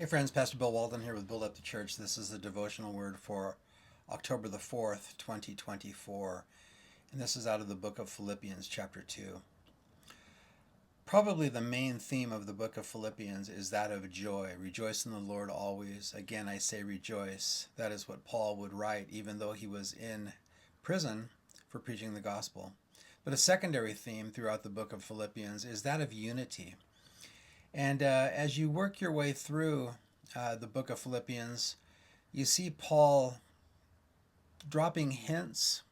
Hey friends, Pastor Bill Walden here with Build Up the Church. This is the devotional word for October the 4th, 2024. And this is out of the book of Philippians, chapter 2. Probably the main theme of the book of Philippians is that of joy. Rejoice in the Lord always. Again, I say rejoice. That is what Paul would write, even though he was in prison for preaching the gospel. But a secondary theme throughout the book of Philippians is that of unity. And as you work your way through the book of Philippians, you see Paul dropping hints,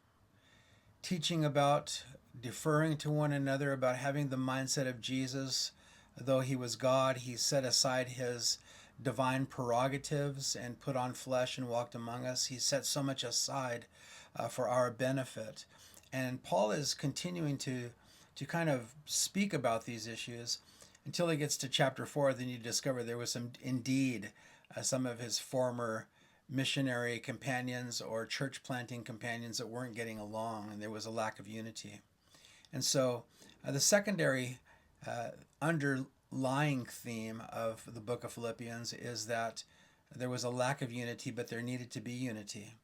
teaching about deferring to one another, about having the mindset of Jesus. Though he was God, he set aside his divine prerogatives and put on flesh and walked among us. He set so much aside for our benefit. And Paul is continuing to kind of speak about these issues until he gets to chapter 4. Then you discover there was some of his former missionary companions or church planting companions that weren't getting along, and there was a lack of unity. And so the secondary underlying theme of the book of Philippians is that there was a lack of unity, but there needed to be unity.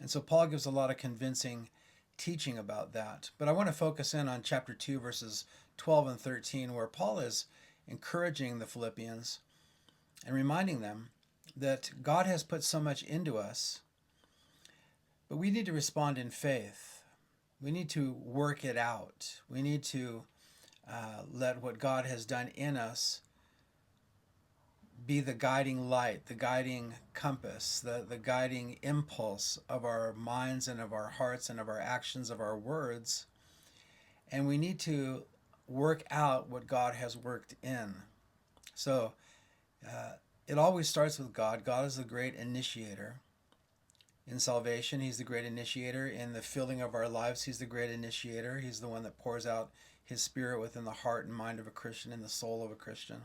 And so Paul gives a lot of convincing teaching about that. But I want to focus in on chapter 2, verses 12 and 13, where Paul is encouraging the Philippians and reminding them that God has put so much into us, but we need to respond in faith. We need to work it out. We need to let what God has done in us be the guiding light, the guiding compass, the guiding impulse of our minds and of our hearts and of our actions, of our words. And we need to work out what God has worked in. So it always starts with God. God is the great initiator in salvation. He's the great initiator in the filling of our lives. He's the great initiator. He's the one that pours out his spirit within the heart and mind of a Christian, in the soul of a Christian.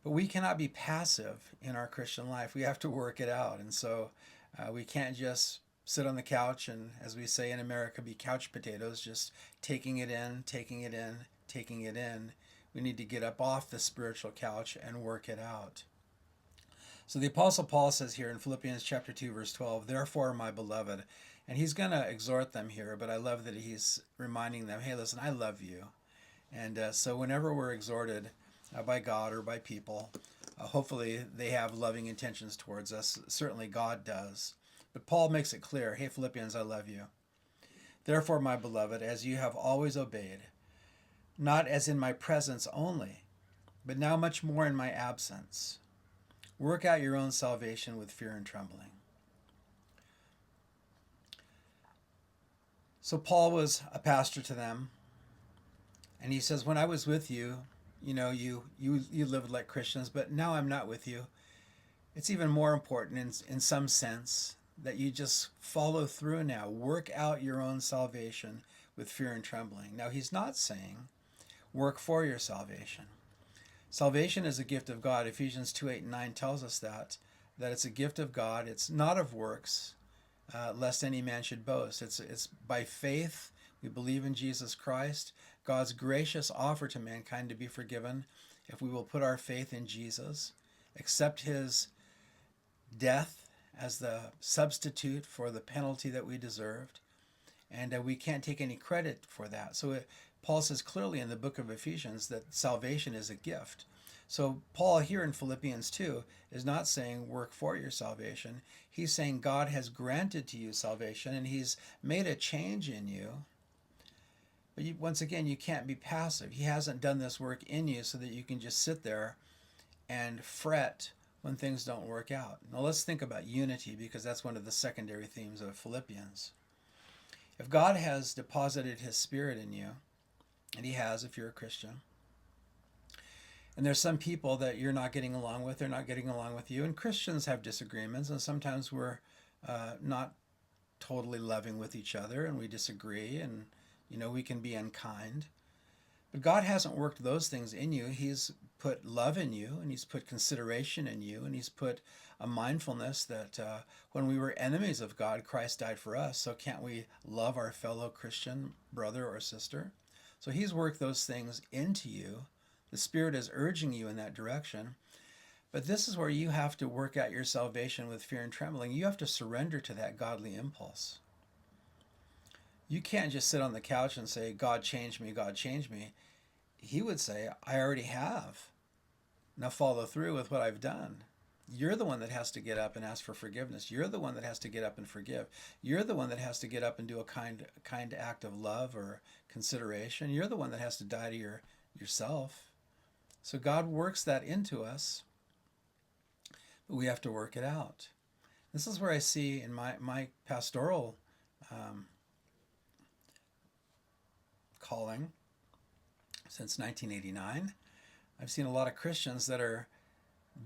But we cannot be passive in our Christian life. We have to work it out. And so we can't just sit on the couch and, as we say in America, be couch potatoes, just taking it in, taking it in, taking it in. We need to get up off the spiritual couch and work it out. So the Apostle Paul says here in Philippians chapter 2, verse 12, "Therefore, my beloved," and he's going to exhort them here, but I love that he's reminding them, hey, listen, I love you. And so whenever we're exhorted by God or by people, hopefully they have loving intentions towards us. Certainly God does. But Paul makes it clear, hey, Philippians, I love you. "Therefore, my beloved, as you have always obeyed, not as in my presence only, but now much more in my absence, work out your own salvation with fear and trembling." So Paul was a pastor to them, and he says, when I was with you, you lived like Christians, but now I'm not with you. It's even more important in some sense that you just follow through now. Work out your own salvation with fear and trembling. Now, he's not saying work for your salvation. Salvation is a gift of God. Ephesians 2, 8, and 9 tells us that it's a gift of God. It's not of works, lest any man should boast. It's by faith. We believe in Jesus Christ, God's gracious offer to mankind to be forgiven if we will put our faith in Jesus, accept his death as the substitute for the penalty that we deserved, and we can't take any credit for that. So Paul says clearly in the book of Ephesians that salvation is a gift. So Paul here in Philippians 2 is not saying work for your salvation. He's saying God has granted to you salvation and he's made a change in you. But once again, you can't be passive. He hasn't done this work in you so that you can just sit there and fret when things don't work out. Now let's think about unity, because that's one of the secondary themes of Philippians. If God has deposited his spirit in you, and he has if you're a Christian, and there's some people that you're not getting along with, they're not getting along with you, and Christians have disagreements, and sometimes we're not totally loving with each other, and we disagree, and we can be unkind. But God hasn't worked those things in you. He's put love in you, and he's put consideration in you, and he's put a mindfulness that when we were enemies of God, Christ died for us. So can't we love our fellow Christian brother or sister? So he's worked those things into you. The Spirit is urging you in that direction. But this is where you have to work out your salvation with fear and trembling. You have to surrender to that godly impulse. You can't just sit on the couch and say, God change me, God change me. He would say, I already have. Now follow through with what I've done. You're the one that has to get up and ask for forgiveness. You're the one that has to get up and forgive. You're the one that has to get up and do a kind act of love or consideration. You're the one that has to die to yourself. So God works that into us, but we have to work it out. This is where I see in my pastoral calling since 1989, I've seen a lot of Christians that are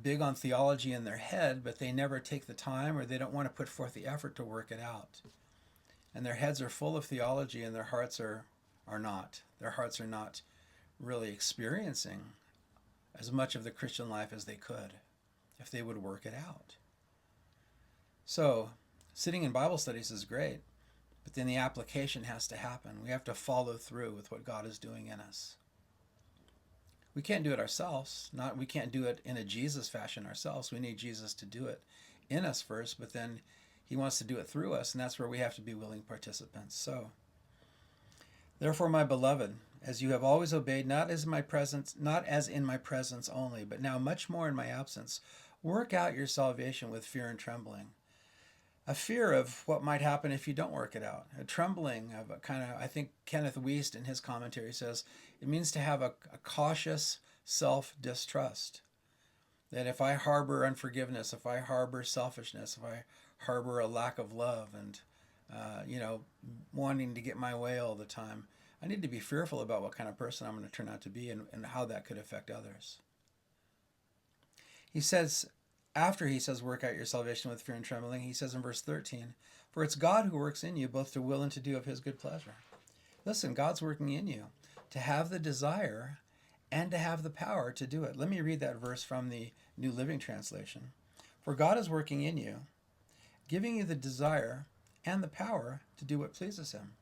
big on theology in their head, but they never take the time or they don't want to put forth the effort to work it out. And their heads are full of theology and their hearts are not. Their hearts are not really experiencing as much of the Christian life as they could if they would work it out. So, sitting in Bible studies is great, but then the application has to happen. We have to follow through with what God is doing in us. We can't do it ourselves. We can't do it in a Jesus fashion ourselves. We need Jesus to do it in us first, but then he wants to do it through us, and that's where we have to be willing participants. So, therefore, my beloved, as you have always obeyed, not as in my presence only, but now much more in my absence, work out your salvation with fear and trembling. A fear of what might happen if you don't work it out. A trembling of a kind of, I think Kenneth Wiest in his commentary says, it means to have a cautious self-distrust. That if I harbor unforgiveness, if I harbor selfishness, if I harbor a lack of love and, wanting to get my way all the time, I need to be fearful about what kind of person I'm going to turn out to be and how that could affect others. He says, after he says, work out your salvation with fear and trembling, he says in verse 13, for it's God who works in you both to will and to do of his good pleasure. Listen, God's working in you to have the desire and to have the power to do it. Let me read that verse from the New Living Translation. For God is working in you, giving you the desire and the power to do what pleases him.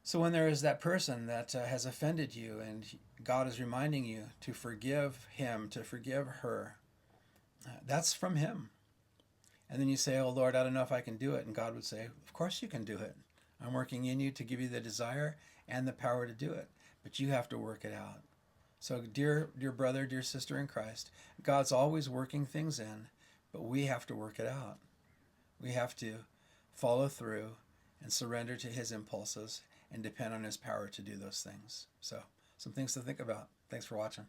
So when there is that person that has offended you and God is reminding you to forgive him, to forgive her, that's from him. And then you say, oh Lord, I don't know if I can do it. And God would say, of course you can do it. I'm working in you to give you the desire and the power to do it. But you have to work it out. So dear brother, dear sister in Christ, God's always working things in, but we have to work it out. We have to follow through and surrender to his impulses and depend on his power to do those things. So some things to think about. Thanks for watching.